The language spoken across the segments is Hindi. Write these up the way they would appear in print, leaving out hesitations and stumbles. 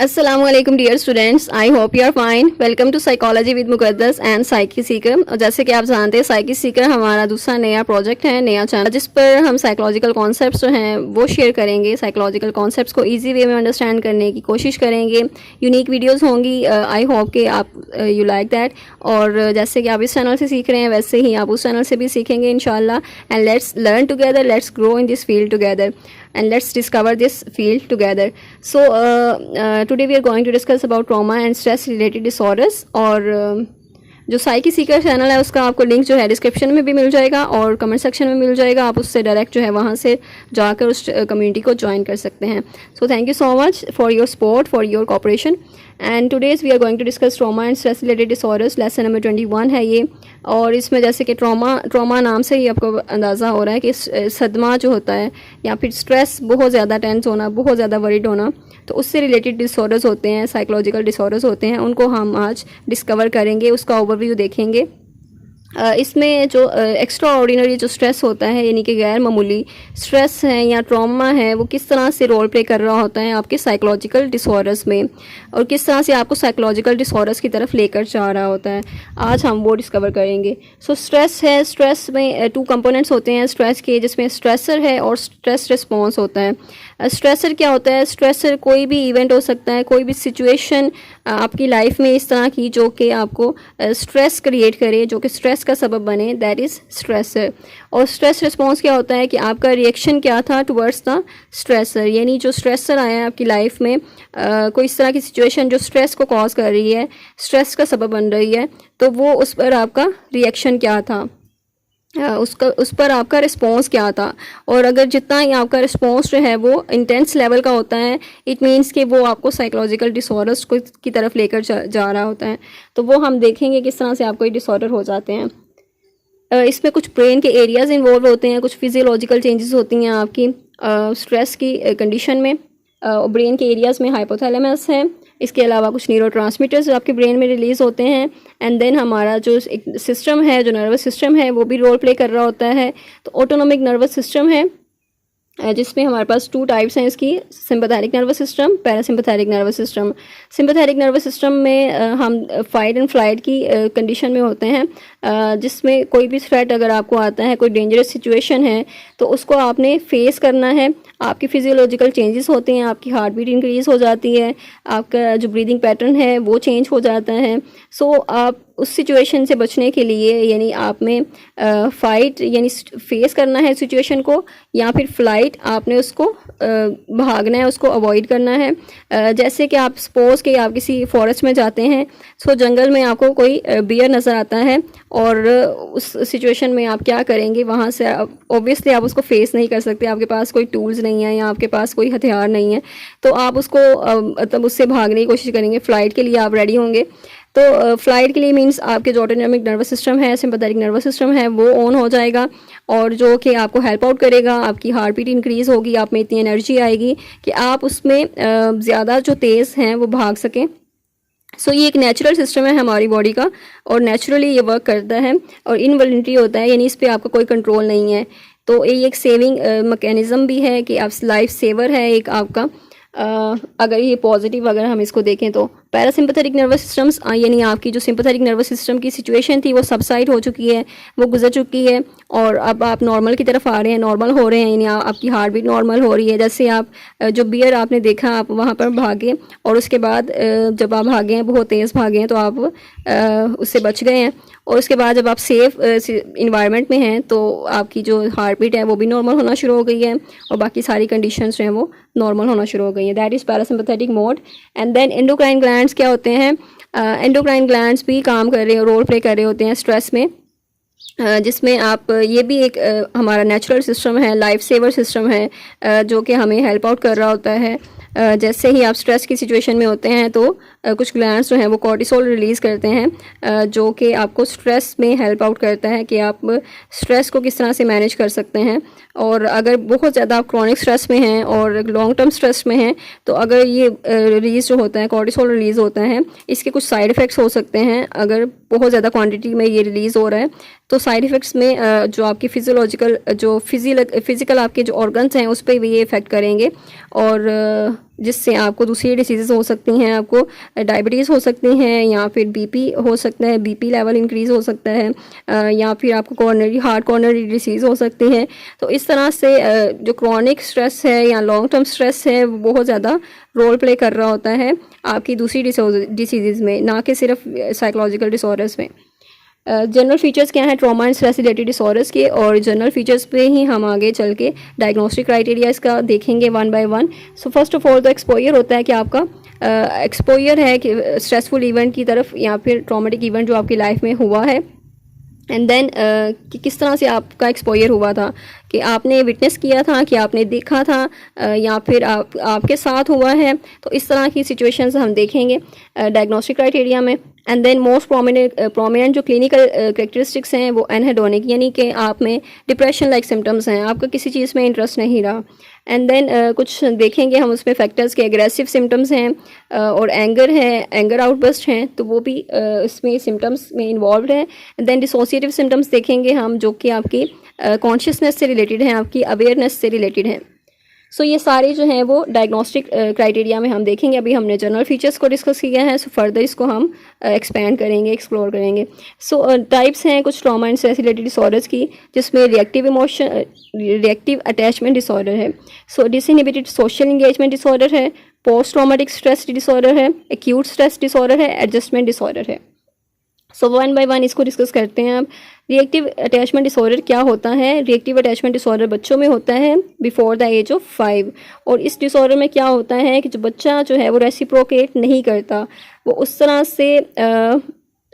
अस्सलाम वालेकुम dear students, I hope you are fine. Welcome to psychology with Muqaddas and psyche seeker. और जैसे कि आप जानते हैं, साइकी सीकर हमारा दूसरा नया प्रोजेक्ट है, नया चैनल, जिस पर हम साइकोलॉजिकल कॉन्सेप्ट्स जो हैं वो शेयर करेंगे। साइकोलॉजिकल कॉन्सेप्ट्स को इजी वे में अंडरस्टैंड करने की कोशिश करेंगे। यूनिक वीडियोज़ होंगी। आई होप कि आप यू लाइक दैट। और जैसे कि आप इस चैनल से सीख रहे हैं, वैसे ही आप उस चैनल से भी सीखेंगे इंशाल्लाह। And let's learn together, let's grow in this field together and let's discover this field together. So today we are going to discuss about trauma and stress related disorders. और जो साइकी सीकर चैनल है उसका आपको लिंक जो है डिस्क्रिप्शन में भी मिल जाएगा और कमेंट सेक्शन में मिल जाएगा। आप उससे डायरेक्ट जो है वहाँ से जाकर उस कम्युनिटी को ज्वाइन कर सकते हैं। So thank you so much for your support, for your cooperation. And today's we are going to discuss trauma and stress related disorders. Lesson number 21 है ये। और इसमें जैसे कि ट्रॉमा नाम से ही आपको अंदाज़ा हो रहा है कि सदमा जो होता है या फिर स्ट्रेस, बहुत ज़्यादा टेंस होना, बहुत ज़्यादा वरीड होना, तो उससे रिलेटेड डिसऑर्डर्स होते हैं, साइकोलॉजिकल डिसऑर्डर्स होते हैं। उनको हम आज डिस्कवर करेंगे, उसका ओवरव्यू देखेंगे। इसमें जो एक्स्ट्रा ऑर्डिनरी जो स्ट्रेस होता है, यानी कि गैर मामूली स्ट्रेस है या ट्रॉमा है, वो किस तरह से रोल प्ले कर रहा होता है आपके साइकोलॉजिकल डिसऑर्डर्स में, और किस तरह से आपको साइकोलॉजिकल डिसऑर्डर्स की तरफ लेकर जा रहा होता है, आज हम वो डिस्कवर करेंगे। सो स्ट्रेस है, स्ट्रेस में टू कंपोनेंट्स होते हैं स्ट्रेस के, जिसमें स्ट्रेसर है और स्ट्रेस रिस्पॉन्स होता है। स्ट्रेसर क्या होता है? स्ट्रेसर कोई भी इवेंट हो सकता है, कोई भी सिचुएशन आपकी लाइफ में इस तरह की जो कि आपको स्ट्रेस क्रिएट करे, जो कि स्ट्रेस का सबब बने, दैट इज़ स्ट्रेसर। और स्ट्रेस रिस्पॉन्स क्या होता है कि आपका रिएक्शन क्या था टुवर्ड्स द स्ट्रेसर, यानी जो स्ट्रेसर आया है आपकी लाइफ में, कोई इस तरह की सिचुएशन जो स्ट्रेस को कॉज कर रही है, स्ट्रेस का सबब बन रही है, तो वो उस पर आपका रिएक्शन क्या था, उस पर आपका रिस्पॉन्स क्या था। और अगर जितना ही आपका रिस्पॉन्स जो है वो इंटेंस लेवल का होता है, इट मीन्स कि वो आपको साइकोलॉजिकल डिसऑर्डर्स की तरफ लेकर जा रहा होता है। तो वो हम देखेंगे किस तरह से आपको ये डिसऑर्डर हो जाते हैं। इसमें कुछ ब्रेन के एरियाज़ इन्वॉल्व होते हैं, कुछ फिजियोलॉजिकल चेंजेस होती हैं आपकी स्ट्रेस की कंडीशन में। ब्रेन के एरियाज़ में हाइपोथैलेमस है, इसके अलावा कुछ न्यूरोट्रांसमीटर्स आपके ब्रेन में रिलीज़ होते हैं। एंड देन हमारा जो एक सिस्टम है, जो नर्वस सिस्टम है, वो भी रोल प्ले कर रहा होता है। तो ऑटोनोमिक नर्वस सिस्टम है, जिसमें हमारे पास टू टाइप्स हैं इसकी, sympathetic nervous system, parasympathetic nervous system. Sympathetic nervous system में हम फाइट एंड फ्लाइट की कंडीशन में होते हैं, जिसमें कोई भी थ्रेट अगर आपको आता है, कोई डेंजरस सिचुएशन है, तो उसको आपने फेस करना है। आपकी फिजियोलॉजिकल चेंजेस होते हैं, आपकी हार्ट बीट इंक्रीज़ हो जाती है, आपका जो ब्रीदिंग पैटर्न है वो चेंज हो जाता है। सो आप उस सिचुएशन से बचने के लिए, यानी आप में फ़ाइट यानी फेस करना है सिचुएशन को, या फिर फ्लाइट आपने उसको भागना है, उसको अवॉइड करना है। जैसे कि आप सपोज़ कि आप किसी फॉरेस्ट में जाते हैं, सो जंगल में आपको कोई बियर नज़र आता है, और उस सिचुएशन में आप क्या करेंगे, वहाँ से ऑब्वियसली आप उसको फेस नहीं कर सकते, आपके पास कोई टूल्स नहीं है या आपके पास कोई हथियार नहीं है, तो आप उसको मतलब उससे भागने की कोशिश करेंगे। फ़्लाइट के लिए आप रेडी होंगे। तो फ्लाइट के लिए मींस आपके जो ऑटोनॉमिक नर्वस सिस्टम है, सिंपैथेटिक नर्वस सिस्टम है, वो ऑन हो जाएगा, और जो कि आपको हेल्प आउट करेगा। आपकी हार्ट बीट इंक्रीज़ होगी, आप में इतनी एनर्जी आएगी कि आप उसमें ज़्यादा जो तेज़ हैं वो भाग सकें। सो ये एक नेचुरल सिस्टम है हमारी बॉडी का, और नेचुरली ये वर्क करता है, और इनवॉलंटरी होता है, यानी इस पर आपका कोई कंट्रोल नहीं है। तो ये एक सेविंग मैकेनिज़्म भी है कि आप लाइफ सेवर है एक आपका। अगर ये पॉजिटिव अगर हम इसको देखें तो पैरासिम्पैथेटिक नर्वस सिस्टम्स, यानी आपकी जो सिंपैथेटिक नर्वस सिस्टम की सिचुएशन थी वो सबसाइड हो चुकी है, वो गुजर चुकी है, और अब आप नॉर्मल की तरफ आ रहे हैं, नॉर्मल हो रहे हैं, यानी आपकी हार्ट बीट नॉर्मल हो रही है। जैसे आप जो बियर आपने देखा, आप वहाँ पर भागे, और उसके बाद जब आप भागे हैं, बहुत तेज़ भागे हैं, तो आप उससे बच गए हैं। और उसके बाद जब आप सेफ इन्वायरमेंट में हैं, तो आपकी जो हार्ट बीट है वो भी नॉर्मल होना शुरू हो गई है, और बाकी सारी कंडीशंस जो हैं वो नॉर्मल होना शुरू हो गई है। That is parasympathetic mode. And then endocrine glands क्या होते हैं? एंडोक्राइन ग्लैंड्स भी काम कर रहे हैं, रोल प्ले कर रहे होते हैं स्ट्रेस में, जिसमें आप ये भी एक हमारा नेचुरल सिस्टम है, लाइफ सेवर सिस्टम है, जो कि हमें हेल्प आउट कर रहा होता है। जैसे ही आप स्ट्रेस की सिचुएशन में होते हैं, तो कुछ ग्लैंड्स जो हैं वो कॉर्टिसोल रिलीज़ करते हैं, जो कि आपको स्ट्रेस में हेल्प आउट करता है कि आप स्ट्रेस को किस तरह से मैनेज कर सकते हैं। और अगर बहुत ज़्यादा आप क्रॉनिक स्ट्रेस में हैं और लॉन्ग टर्म स्ट्रेस में हैं, तो अगर ये रिलीज़ जो होता है, कॉर्टिसोल रिलीज़ होता है, इसके कुछ साइड इफ़ेक्ट्स हो सकते हैं। अगर बहुत ज़्यादा क्वांटिटी में ये रिलीज़ हो रहा है तो साइड इफ़ेक्ट्स में जो आपकी फिजियोलॉजिकल जो फिज़िकल आपके जो ऑर्गन्स हैं उस पर भी ये इफ़ेक्ट करेंगे, और जिससे आपको दूसरी डिसीज़ हो सकती हैं, आपको डायबिटीज़ हो सकती हैं, या फिर बीपी हो सकता है, बीपी लेवल इंक्रीज़ हो सकता है, या फिर आपको कॉर्नरी डिसीज़ हो सकती है। तो इस तरह से जो क्रॉनिक स्ट्रेस है या लॉन्ग टर्म स्ट्रेस है वो बहुत ज़्यादा रोल प्ले कर रहा होता है आपकी दूसरी डिसीज़ में, ना कि सिर्फ साइकोलॉजिकल डिसऑर्डर्स में। जनरल फीचर्स क्या हैं trauma and stress related disorders के, और जनरल फीचर्स पे ही हम आगे चल के डायग्नोस्टिक क्राइटेरिया इसका देखेंगे one by one. So first of all तो एक्सपोजर होता है कि आपका एक्सपोजर है कि स्ट्रेसफुल इवेंट की तरफ या फिर ट्रॉमेटिक इवेंट जो आपकी लाइफ में हुआ है, एंड देन कि किस तरह से आपका एक्सपोजर हुआ था, कि आपने विटनेस किया था, कि आपने देखा था, या फिर आपके साथ हुआ है। तो इस तरह की सिचुएशंस हम देखेंगे डायग्नोस्टिक क्राइटेरिया में। एंड देन मोस्ट प्रोमिनेंट जो क्लिनिकल करेक्टरिस्टिक्स हैं वो एनहेडोनिक, यानी कि आप में डिप्रेशन लाइक सिम्टम्स हैं, आपका किसी चीज़ में इंटरेस्ट नहीं रहा। एंड देन कुछ देखेंगे हम उसमें फैक्टर्स के एग्रेसिव सिम्टम्स हैं, और एंगर है, एंगर आउटबर्स्ट हैं, तो वो भी इसमें सिम्टम्स में इन्वॉल्व है। एंड देन डिसोसिएटिव सिम्टम्स देखेंगे हम, जो कि आपकी कॉन्शियसनेस से रिलेटेड हैं, आपकी अवेयरनेस से रिलेटेड हैं। सो ये सारे जो हैं वो डायग्नोस्टिक क्राइटेरिया में हम देखेंगे। अभी हमने जनरल फीचर्स को डिस्कस किया है, सो फर्दर इसको हम एक्सपैंड करेंगे, एक्सप्लोर करेंगे। सो टाइप्स हैं कुछ trauma and stress related disorders की, जिसमें रिएक्टिव अटैचमेंट डिसऑर्डर है, सो डिसइनहिबिटेड सोशल इंगेजमेंट डिसऑर्डर है, पोस्ट ट्रॉमेटिक स्ट्रेस डिसऑर्डर है, एक्यूट स्ट्रेस डिसऑर्डर है, एडजस्टमेंट डिसऑर्डर है। सो वन बाय वन इसको डिस्कस करते हैं। अब रिएक्टिव अटैचमेंट डिसऑर्डर क्या होता है? रिएक्टिव अटैचमेंट डिसऑर्डर बच्चों में होता है बिफोर द एज ऑफ 5, और इस डिसऑर्डर में क्या होता है कि जो बच्चा जो है वो रेसिप्रोकेट नहीं करता, वो उस तरह से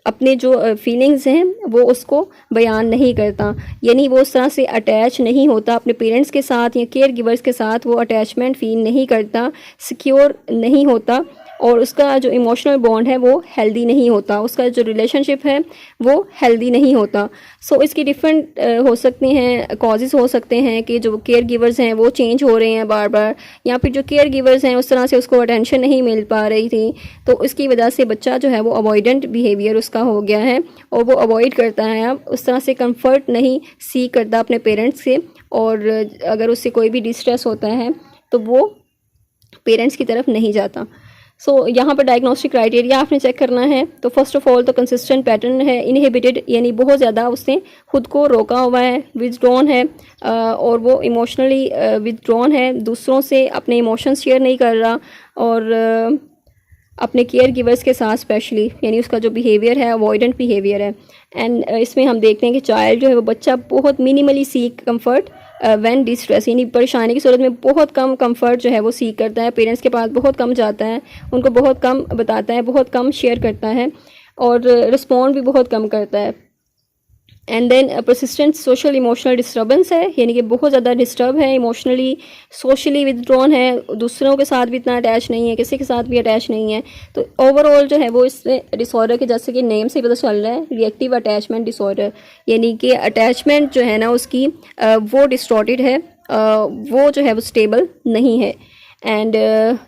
अपने जो फीलिंग्स हैं वो उसको बयान नहीं करता, यानी वो उस तरह से अटैच नहीं होता अपने पेरेंट्स के साथ या केयर गिवर्स के साथ, वो अटैचमेंट फील नहीं करता, सिक्योर नहीं होता, और उसका जो इमोशनल बॉन्ड है वो हेल्दी नहीं होता, उसका जो रिलेशनशिप है वो हेल्दी नहीं होता। सो इसकी डिफरेंट हो सकती हैं, कॉजेज़ हो सकते हैं कि जो केयर गिवर्स हैं वो चेंज हो रहे हैं बार बार, या फिर जो केयर गिवर्स हैं उस तरह से उसको अटेंशन नहीं मिल पा रही थी, तो इसकी वजह से बच्चा जो है वो अवॉइडेंट बिहेवियर उसका हो गया है, और वो अवॉइड करता है, अब उस तरह से कंफर्ट नहीं सीख करता अपने पेरेंट्स से, और अगर उससे कोई भी डिस्ट्रेस होता है तो वो पेरेंट्स की तरफ नहीं जाता। सो यहाँ पर डायग्नोस्टिक क्राइटेरिया आपने चेक करना है। तो फर्स्ट ऑफ ऑल तो कंसिस्टेंट पैटर्न है, इनहिबिटेड यानी बहुत ज़्यादा उसने खुद को रोका हुआ है, विथड्रॉन है, और वो इमोशनली विथड्रॉन है, दूसरों से अपने इमोशंस शेयर नहीं कर रहा, और अपने केयर गिवर्स के साथ स्पेशली, यानी उसका जो बिहेवियर है अवॉइडेंट बिहेवियर है। एंड इसमें हम देखते हैं कि चाइल्ड जो है वो बच्चा बहुत minimally seek comfort when distress, यानी परेशानी की सूरत में बहुत कम कंफर्ट जो है वो सीख करता है, पेरेंट्स के पास बहुत कम जाता है, उनको बहुत कम बताता है, बहुत कम शेयर करता है, और रिस्पॉन्ड भी बहुत कम करता है। And then persistent social emotional disturbance है, यानी कि बहुत ज़्यादा डिस्टर्ब है, इमोशनली सोशली विदड्रॉन है, दूसरों के साथ भी इतना अटैच नहीं है, किसी के साथ भी अटैच नहीं है। तो ओवरऑल जो है वो इस डिसऑर्डर के, जैसे कि नेम से पता चल रहा है, रिएक्टिव अटैचमेंट डिसऑर्डर, यानी कि अटैचमेंट जो है ना उसकी वो डिस्टॉर्टेड है, वो जो है वो स्टेबल नहीं है। एंड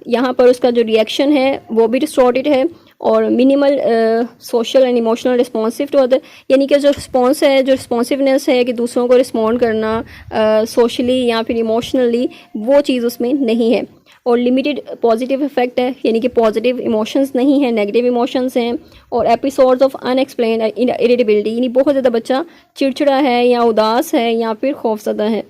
यहाँ पर उसका जो रिएक्शन है वो भी डिस्टॉर्टेड है, और minimal social and emotional responsive to other, यानी कि जो रिस्पॉन्स है, जो रिस्पॉन्सिवनेस है कि दूसरों को रिस्पॉन्ड करना सोशली या फिर इमोशनली, वो चीज़ उसमें नहीं है। और लिमिटेड पॉजिटिव इफेक्ट है, यानी कि पॉजिटिव इमोशंस नहीं है, नेगेटिव इमोशंस हैं, और एपिसोड्स ऑफ अनएक्सप्लेन्ड इरिटेबिलिटी, यानी बहुत ज़्यादा बच्चा चिड़चिड़ा है या उदास है या फिर खौफजदा है।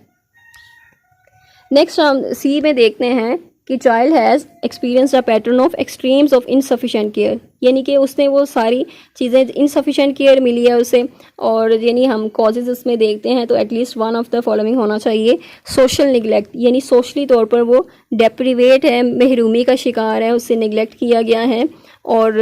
नेक्स्ट हम सी में देखते हैं कि child has experience a pattern of extremes of insufficient care, यानी कि उसने वो सारी चीज़ें, इनसफिशेंट केयर मिली है उसे, और यानी हम कॉजेज़ उसमें देखते हैं तो at least one of the following होना चाहिए। सोशल निगलेक्ट, यानी सोशली तौर पर वो डेप्रीवेट है, महरूमी का शिकार है, उससे निगलेक्ट किया गया है, और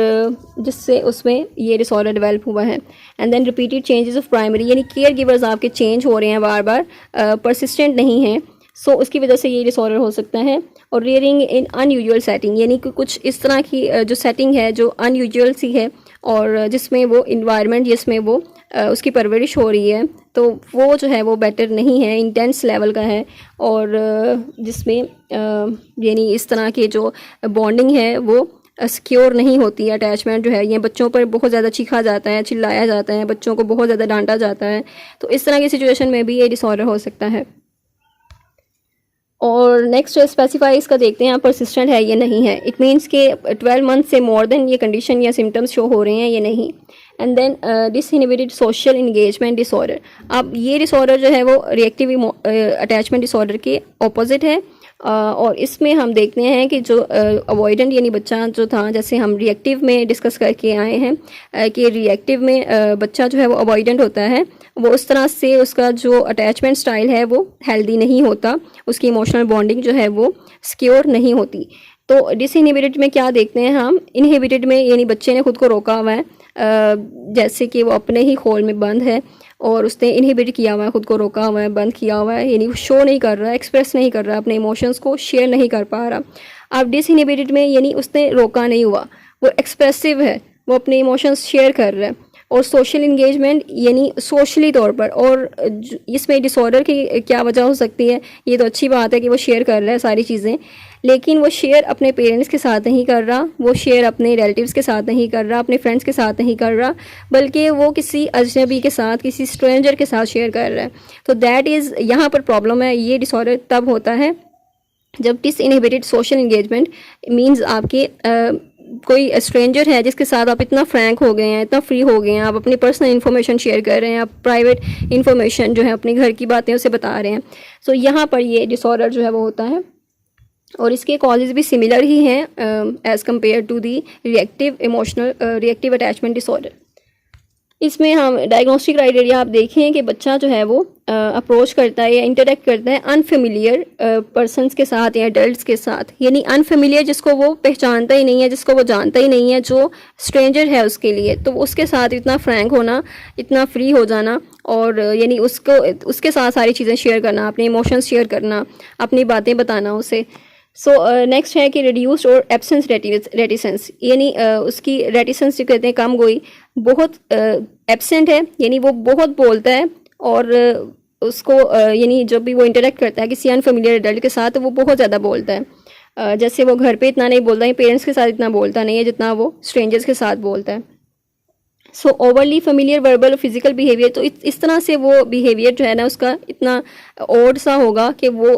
जिससे उसमें ये डिसऑर्डर डेवलप हुआ है। And then repeated changes of primary, यानी केयर गिवर्स आपके चेंज हो रहे हैं बार बार, परसिस्टेंट नहीं हैं, सो उसकी वजह से ये डिसऑर्डर हो सकता है। और रेयरिंग इन अनयूजुअल सेटिंग, यानी कि कुछ इस तरह की जो सेटिंग है जो अनयूजुअल सी है और जिसमें वो इन्वायरमेंट जिसमें वो उसकी परवरिश हो रही है, तो वो जो है वो बेटर नहीं है, इंटेंस लेवल का है। और जिसमें यानी इस तरह के जो बॉन्डिंग है वो सिक्योर नहीं होती है, अटैचमेंट जो है ये बच्चों पर बहुत ज़्यादा चीखा जाता है, चिल्लाया जाता है, बच्चों को बहुत ज़्यादा डांटा जाता है। तो इस तरह की सिचुएशन में भी ये डिसऑर्डर हो सकता है। और नेक्स्ट स्पेसिफाई इसका देखते हैं, परसिस्टेंट है ये नहीं है। इट मीन्स के 12 मंथ से मोर देन ये कंडीशन या सिम्टम्स शो हो रहे हैं ये नहीं। And then disinhibited social engagement disorder. अब ये डिसऑर्डर जो है वो रिएक्टिव अटैचमेंट डिसऑर्डर के ऑपोजिट है। और इसमें हम देखते हैं कि जो अवॉइडेंट यानी बच्चा जो था, जैसे हम रिएक्टिव में डिस्कस करके आए हैं कि रिएक्टिव में बच्चा जो है वो अवॉइडेंट होता है, वो उस तरह से उसका जो अटैचमेंट स्टाइल है वो हेल्दी नहीं होता, उसकी इमोशनल बॉन्डिंग जो है वो सिक्योर नहीं होती। तो डिसइनहिबिटेड में क्या देखते हैं हम, इनहिबिटेड में यानी बच्चे ने खुद को रोका हुआ है, जैसे कि वो अपने ही खोल में बंद है और उसने इनहिबिट किया हुआ है, खुद को रोका हुआ है, बंद किया हुआ है, यानी शो नहीं कर रहा है, एक्सप्रेस नहीं कर रहा है, अपने इमोशंस को शेयर नहीं कर पा रहा। अब डिसइनहिबिटेड में यानी उसने रोका नहीं हुआ, वो एक्सप्रेसिव है, वो अपने इमोशंस शेयर कर रहा है। और सोशल इंगेजमेंट यानी सोशली तौर पर, और इसमें डिसऑर्डर की क्या वजह हो सकती है, ये तो अच्छी बात है कि वो शेयर कर रहा है सारी चीज़ें, लेकिन वो शेयर अपने पेरेंट्स के साथ नहीं कर रहा, वो शेयर अपने रिलेटिव्स के साथ नहीं कर रहा, अपने फ्रेंड्स के साथ नहीं कर रहा, बल्कि वो किसी अजनबी के साथ, किसी स्ट्रेंजर के साथ शेयर कर रहा है। तो दैट इज़ यहाँ पर प्रॉब्लम है। ये डिसऑर्डर तब होता है जब डिसइनहिबिटेड सोशल इंगेजमेंट मीन्स आपके कोई स्ट्रेंजर है जिसके साथ आप इतना फ्रैंक हो गए हैं, इतना फ्री हो गए हैं, आप अपनी पर्सनल इन्फॉर्मेशन शेयर कर रहे हैं, आप प्राइवेट इन्फॉर्मेशन जो है अपने घर की बातें उसे बता रहे हैं। सो यहाँ पर ये डिसऑर्डर जो है वो होता है। और इसके कॉजेज़ भी सिमिलर ही हैं as compare to the reactive attachment disorder. इसमें हम डायग्नोस्टिक क्राइटेरिया आप देखें कि बच्चा जो है वो अप्रोच करता है या इंटरेक्ट करता है अनफेमिलियर पर्सनस के साथ या एडल्ट्स के साथ, यानी अनफेमिलियर जिसको वो पहचानता ही नहीं है, जिसको वो जानता ही नहीं है, जो स्ट्रेंजर है उसके लिए, तो उसके साथ इतना फ्रैंक होना, इतना फ्री हो जाना, और यानी उसके साथ सारी चीज़ें शेयर करना, अपने इमोशंस शेयर करना, अपनी बातें बताना उसे। सो नेक्स्ट है कि रिड्यूस्ड और एब्सेंस रेटिसेंस, यानी उसकी रेटिसेंस जो कहते हैं कम गोई, बहुत एब्सेंट है, यानी वो बहुत बोलता है और उसको यानी जब भी वो इंटरेक्ट करता है किसी अनफेमिलियर एडल्ट के साथ तो वो बहुत ज़्यादा बोलता है। जैसे वो घर पे इतना नहीं बोलता है, पेरेंट्स के साथ इतना बोलता नहीं है जितना वो स्ट्रेंजर्स के साथ बोलता है। सो ओवरली फेमिलियर वर्बल और फिजिकल बिहेवियर, तो इस तरह से वो बिहेवियर जो है ना उसका इतना ऑड सा होगा कि वो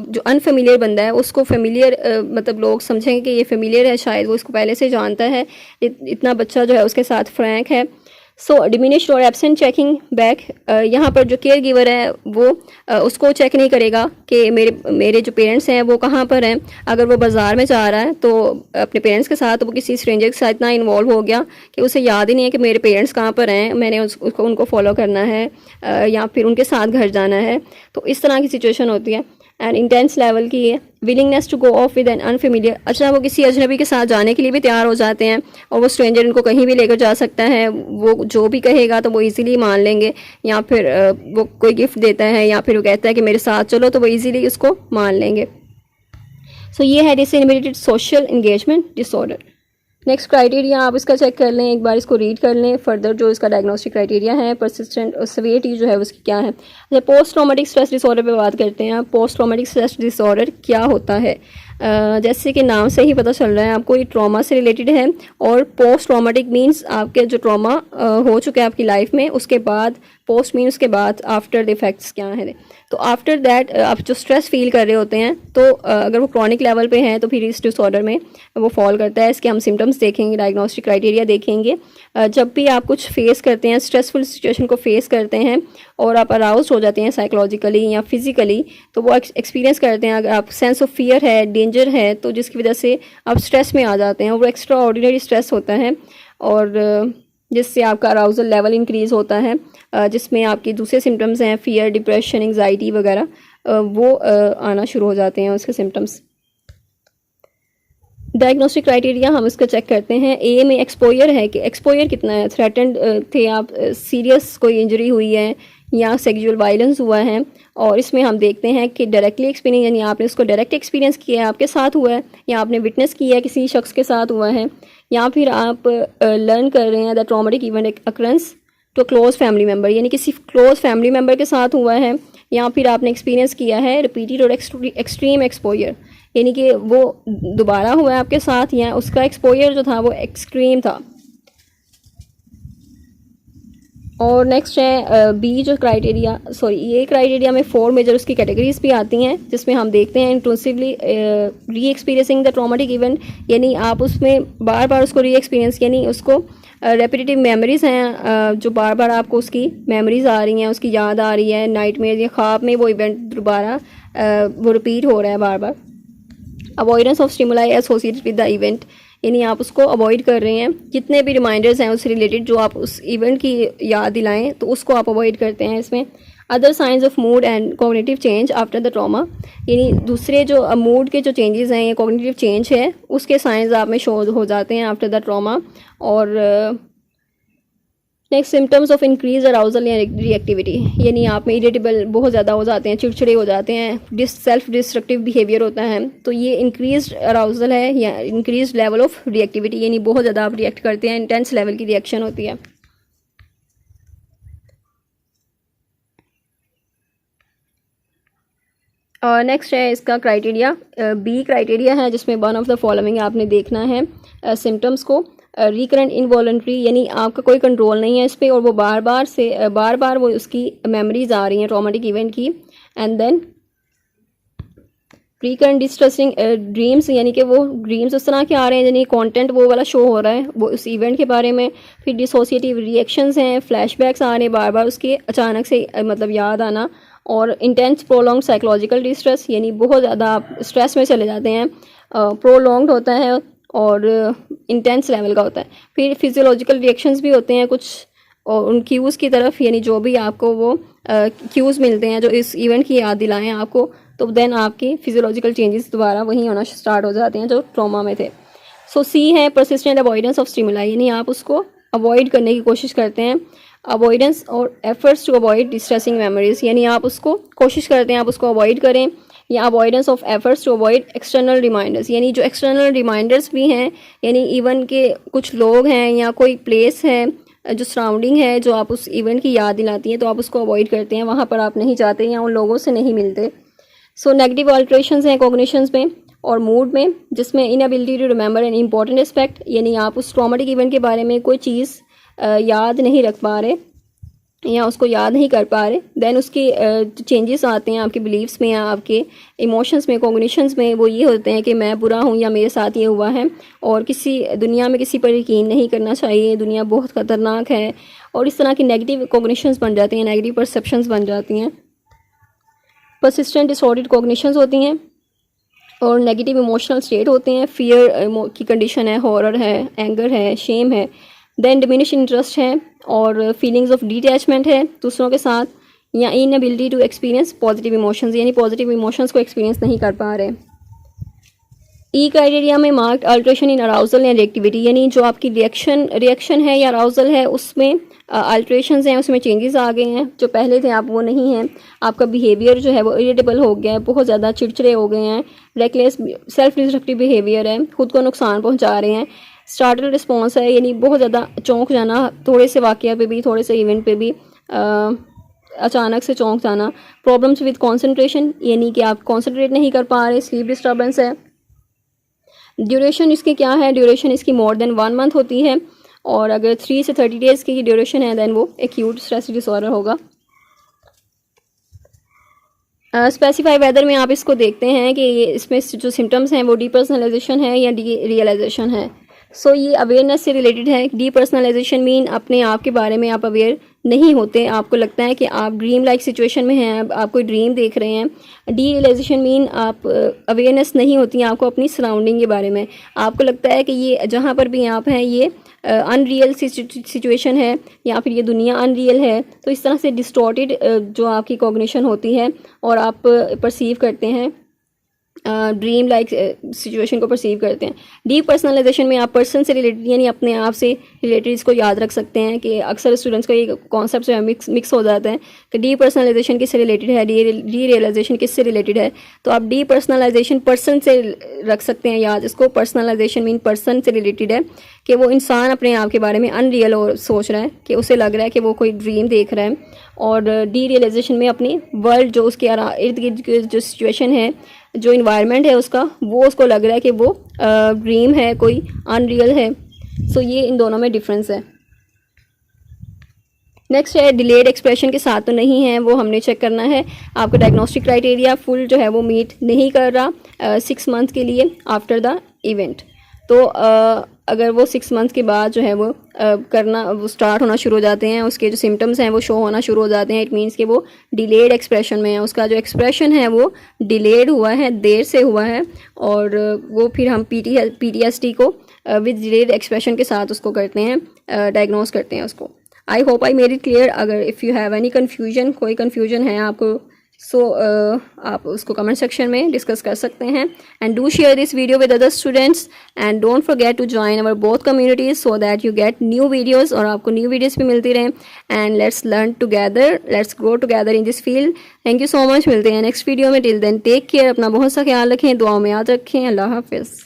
जो अनफेमिलियर बंदा है उसको फेमिलियर मतलब लोग समझेंगे कि ये फेमिलियर है, शायद वो इसको पहले से जानता है, इतना बच्चा जो है उसके साथ फ्रैंक है। सो डिमिनिश्ड और एब्सेंट चेकिंग बैक, यहाँ पर जो केयर गिवर है वो उसको चेक नहीं करेगा कि मेरे जो पेरेंट्स हैं वो कहाँ पर हैं। अगर वो बाज़ार में जा रहा है तो अपने पेरेंट्स के साथ, तो वो किसी स्ट्रेंजर के साथ इतना इन्वॉल्व हो गया कि उसे याद ही नहीं है कि मेरे पेरेंट्स कहाँ पर हैं, मैंने उनको फॉलो करना है या फिर उनके साथ घर जाना है। तो इस तरह की सिचुएशन होती है। एंड इंटेंस लेवल की है willingness to go off with an unfamiliar, अच्छा वो किसी अजनबी के साथ जाने के लिए भी तैयार हो जाते हैं और वो स्ट्रेंजर उनको कहीं भी लेकर जा सकता है, वो जो भी कहेगा तो वो इजीली मान लेंगे, या फिर वो कोई गिफ्ट देता है या फिर वो कहता है कि मेरे साथ चलो तो वो इजीली उसको मान लेंगे। सो ये है disinhibited social engagement disorder. Next criteria आप इसका चेक कर लें, एक बार इसको रीड कर लें। फर्दर जो इसका डायग्नोस्टिक क्राइटेरिया है, परसिस्टेंट और सीवियरिटी जो है उसकी क्या है। अच्छा, पोस्ट ट्रॉमेटिक स्ट्रेस डिसऑर्डर पे बात करते हैं। पोस्ट ट्रॉमेटिक स्ट्रेस डिसऑर्डर क्या होता है, जैसे कि नाम से ही पता चल रहा है आपको ये ट्रॉमा से रिलेटेड है। और पोस्ट ट्रॉमेटिक मीन्स आपके जो ट्रॉमा हो चुका है आपकी लाइफ में, उसके बाद पोस्ट मीन उसके बाद आफ्टर द इफेक्ट्स क्या है। तो आफ्टर दैट आप जो स्ट्रेस फील कर रहे होते हैं, तो अगर वो क्रॉनिक लेवल पे हैं तो फिर इस डिसऑर्डर में वो फॉल करता है। इसके हम सिम्टम्स देखेंगे, डायग्नोस्टिक क्राइटेरिया देखेंगे। जब भी आप कुछ फेस करते हैं, स्ट्रेसफुल सिचुएशन को फेस करते हैं और आप अराउज हो जाते हैं साइकोलॉजिकली या फिजिकली, तो वो एक्सपीरियंस करते हैं। अगर आप सेंस ऑफ फियर है, डेंजर है, तो जिसकी वजह से आप स्ट्रेस में आ जाते हैं, वो एक्स्ट्रा ऑर्डिनरी स्ट्रेस होता है और जिससे आपका अराउजल लेवल इंक्रीज़ होता है, जिसमें आपकी दूसरे सिम्टम्स हैं फियर, डिप्रेशन, एंग्जाइटी वगैरह, वो आना शुरू हो जाते हैं उसके सिम्टम्स। डायग्नोस्टिक क्राइटेरिया हम इसका चेक करते हैं। ए में एक्सपोयर है कि एक्सपोयर कितना है, थ्रेटेंड थे आप, सीरियस कोई इंजरी हुई है या सेक्सुअल वायलेंस हुआ है। और इसमें हम देखते हैं कि डायरेक्टली एक्सपीरियंस यानी आपने उसको डायरेक्ट एक्सपीरियंस किया है, आपके साथ हुआ है, या आपने विटनेस किया है किसी शख्स के साथ हुआ है, या फिर आप लर्न कर रहे हैं the traumatic event occurrence to close family member, यानी किसी क्लोज फैमिली मेम्बर के साथ हुआ है, या फिर आपने एक्सपीरियंस किया है रिपीटेड और एक्सट्रीम एक्सपोजर, यानी कि वो दोबारा हुआ है आपके साथ या उसका एक्सपोजर जो था वो एक्सट्रीम था। और नेक्स्ट है बी जो क्राइटेरिया, ये क्राइटेरिया में 4 मेजर उसकी कैटेगरीज भी आती हैं, जिसमें हम देखते हैं इंक्लूसिवली री एक्सपीरियंसिंग द ट्रॉमेटिक इवेंट, यानी आप उसमें बार बार उसको री एक्सपीरियंस, यानी उसको रेपिटेटिव मेमोरीज हैं जो बार बार आपको उसकी मेमोरीज आ रही हैं, उसकी याद आ रही है, नाइटमेयर या ख्वाब में वो इवेंट दोबारा वो रिपीट हो रहा है बार बार। Avoidance of stimuli associated with the event, यानी आप उसको अवॉइड कर रहे हैं, जितने भी रिमाइंडर्स हैं उससे रिलेटेड जो आप उस इवेंट की याद दिलाएं तो उसको आप अवॉइड करते हैं इसमें। Other science of mood and cognitive change after the trauma, यानी दूसरे जो मूड के जो चेंजेस हैं या कॉग्निटिव चेंज है उसके साइंस आप में शो हो जाते हैं आफ्टर द ट्रॉमा। और next symptoms of increase arousal या रिएक्टिविटी, यानी आप में इरिटेबल बहुत ज़्यादा हो जाते हैं, चिड़चिड़े हो जाते हैं, सेल्फ डिस्ट्रक्टिव बिहेवियर होता है, तो ये इंक्रीज अराउजल है या इंक्रीज लेवल ऑफ रिएक्टिविटी, यानी बहुत ज़्यादा आप रिएक्ट करते हैं, इंटेंस लेवल की रिएक्शन होती है। और नेक्स्ट है इसका क्राइटेरिया, बी क्राइटेरिया है जिसमें वन ऑफ द फॉलोइंग आपने देखना है सिम्टम्स को। रिकरेंट इनवॉलंट्री, यानी आपका कोई कंट्रोल नहीं है इस पर और वो बार बार वो उसकी मेमोरीज आ रही हैं ट्रॉमेटिक इवेंट की। And then recurrent distressing dreams, यानी कि वो ड्रीम्स उस तरह के आ रहे हैं यानी कंटेंट वो वाला शो हो रहा है वो उस इवेंट के बारे में। फिर डिसोसिएटिव रिएक्शंस हैं, फ्लैशबैक्स आ रहे हैं बार बार उसके अचानक से मतलब याद आना। और इंटेंस प्रोलॉन्ग साइकोलॉजिकल डिस्ट्रेस, यानी बहुत ज़्यादा आप स्ट्रेस में चले जाते हैं, प्रोलॉन्ग्ड होता है और इंटेंस लेवल का होता है। फिर फिजियोलॉजिकल रिएक्शंस भी होते हैं कुछ और उन क्यूज़ की तरफ, यानी जो भी आपको वो क्यूज़ मिलते हैं जो इस इवेंट की याद दिलाएं आपको, तो देन आपके फिजियोलॉजिकल चेंजेस दोबारा वहीं होना स्टार्ट हो जाते हैं जो ट्रॉमा में थे। सो सी है परसिस्टेंट अवॉइडेंस ऑफ स्टिमुलाई, यानी आप उसको अवॉइड करने की कोशिश करते हैं। अवॉइडेंस और efforts to avoid distressing memories, यानी आप उसको कोशिश करते हैं आप उसको अवॉइड करें। या avoidance of efforts to avoid external reminders, यानी जो एक्सटर्नल रिमाइंडर्स भी हैं, यानी इवन के कुछ लोग हैं या कोई प्लेस है जो सराउंडिंग है जो आप उस इवेंट की याद दिलाती हैं, तो आप उसको अवॉइड करते हैं, वहाँ पर आप नहीं जाते या उन लोगों से नहीं मिलते। सो नेगेटिव अल्ट्रेशंस हैं कॉग्निशंस में और मूड में, जिसमें inability to remember an important aspect, यानी आप उस ट्रॉमेटिक इवेंट के बारे में कोई चीज़ याद नहीं रख पा रहे या उसको याद नहीं कर पा रहे। देन उसके चेंजेस आते हैं आपके बिलीव्स में या आपके इमोशंस में, कॉग्निशंस में, वो ये होते हैं कि मैं बुरा हूँ या मेरे साथ ये हुआ है और किसी दुनिया में किसी पर यकीन नहीं करना चाहिए, दुनिया बहुत ख़तरनाक है, और इस तरह की नेगेटिव कॉग्निशंस बन जाती हैं, नेगेटिव परसेप्शंस बन जाती हैं। परसिस्टेंट डिसऑर्डर्ड कॉग्निशंस होती हैं और नेगेटिव इमोशनल स्टेट होते हैं, फियर की कंडीशन है, हॉरर है, एंगर है, शेम है। देन डिमिनिश इंटरेस्ट है और फीलिंग्स ऑफ डिटैचमेंट है दूसरों के साथ, या inability to experience positive emotions, यानी पॉजिटिव इमोशंस को एक्सपीरियंस नहीं कर पा रहे। ई क्राइटेरिया में marked alteration in arousal and reactivity, यानी जो आपकी रिएक्शन है या अराउजल है उसमें अल्ट्रेशंस हैं, उसमें चेंजेस आ गए हैं, जो पहले थे आप वो नहीं हैं। आपका बिहेवियर जो है वो इरिटेबल हो गया है, बहुत ज़्यादा चिड़चिड़े हो गए हैं, रेकलेस सेल्फ डिस्ट्रक्टिव बिहेवियर है, खुद को नुकसान पहुंचा रहे हैं। स्टार्टल रिस्पॉन्स है, यानी बहुत ज़्यादा चौंक जाना, थोड़े से वाक़या पे भी, थोड़े से इवेंट पे भी अचानक से चौंक जाना। प्रॉब्लम्स विद कॉन्सेंट्रेशन, यानी कि आप कॉन्सेंट्रेट नहीं कर पा रहे, स्लीप डिस्टर्बेंस है। ड्यूरेशन इसकी क्या है, ड्यूरेशन इसकी मोर देन 1 मंथ होती है, और अगर 3 से 30 डेज़ की ड्यूरेशन है देन वो एक्यूट स्ट्रेस डिसऑर्डर होगा। स्पेसिफाई वेदर में आप इसको देखते हैं कि ये इसमें जो सिम्टम्स हैं वो डीपर्सनलाइजेशन है या डी रियलाइजेशन है। सो ये अवेयरनेस से रिलेटेड है। डीपर्सनलाइजेशन मीन अपने आप के बारे में आप अवेयर नहीं होते, आपको लगता है कि आप ड्रीम लाइक सिचुएशन में हैं, आप कोई ड्रीम देख रहे हैं। डी रियलाइजेशन मीन आप अवेयरनेस नहीं होती आपको अपनी सराउंडिंग के बारे में, आपको लगता है कि ये जहाँ पर भी आप हैं ये अनरियल सिचुएशन है या फिर ये दुनिया अनरियल है। तो इस तरह से डिस्टॉर्टेड जो आपकी कॉग्निशन होती है और आप परसीव करते हैं ड्रीम लाइक सिचुएशन को परसीव करते हैं। डीप पर्सनलाइजेशन में आप पर्सन से रिलेटेड यानी अपने आप से रिलेटेड इसको याद रख सकते हैं कि अक्सर स्टूडेंट्स को ये कॉन्सेप्ट जो है मिक्स हो जाता है कि डीप पर्सनलाइजेशन किससे रिलेटेड है, डी रियलाइजेशन किससे रिलेटेड है। तो आप डीप पर्सनलाइजेशन पर्सन से रख सकते हैं याद इसको। पर्सनलाइजेशन मीन पर्सन से रिलेटेड है कि वो इंसान अपने आप के बारे में अनरियल और सोच रहा है, कि उसे लग रहा है कि वो कोई ड्रीम देख रहा है। और डी रियलाइजेशन में अपनी वर्ल्ड जो उसके इर्द गिर्द की जो सिचुएशन है, जो इन्वायरमेंट है उसका, वो उसको लग रहा है कि वो ड्रीम है, कोई अनरियल है। सो ये इन दोनों में डिफरेंस है। नेक्स्ट है डिलेड एक्सप्रेशन के साथ तो नहीं है, वो हमने चेक करना है। आपका डायग्नोस्टिक क्राइटेरिया फुल जो है वो मीट नहीं कर रहा 6 मंथ के लिए आफ्टर द इवेंट। तो अगर वो 6 मंथ के बाद जो है वो करना वो स्टार्ट होना शुरू हो जाते हैं, उसके जो सिम्टम्स हैं वो शो होना शुरू हो जाते हैं, इट मीन्स कि वो डिलेड एक्सप्रेशन में है, उसका जो एक्सप्रेशन है वो डिलेड हुआ है, देर से हुआ है। और वो फिर हम PTSD को विद डिलेड एक्सप्रेशन के साथ उसको करते हैं, डायग्नोस करते हैं उसको। I hope I made it clear. अगर if you have any confusion, कोई कन्फ्यूजन है आपको, सो आप उसको कमेंट सेक्शन में डिस्कस कर सकते हैं। And do share this video with other students and don't forget to join our both communities so that you get new videos, और आपको न्यू वीडियोस भी मिलती रहें। And let's learn together, let's grow together in this field. Thank you so much. मिलते हैं नेक्स्ट वीडियो में। टिल देन टेक केयर, अपना बहुत सा ख्याल रखें, दुआओं में याद रखें। अल्लाह हाफिज़।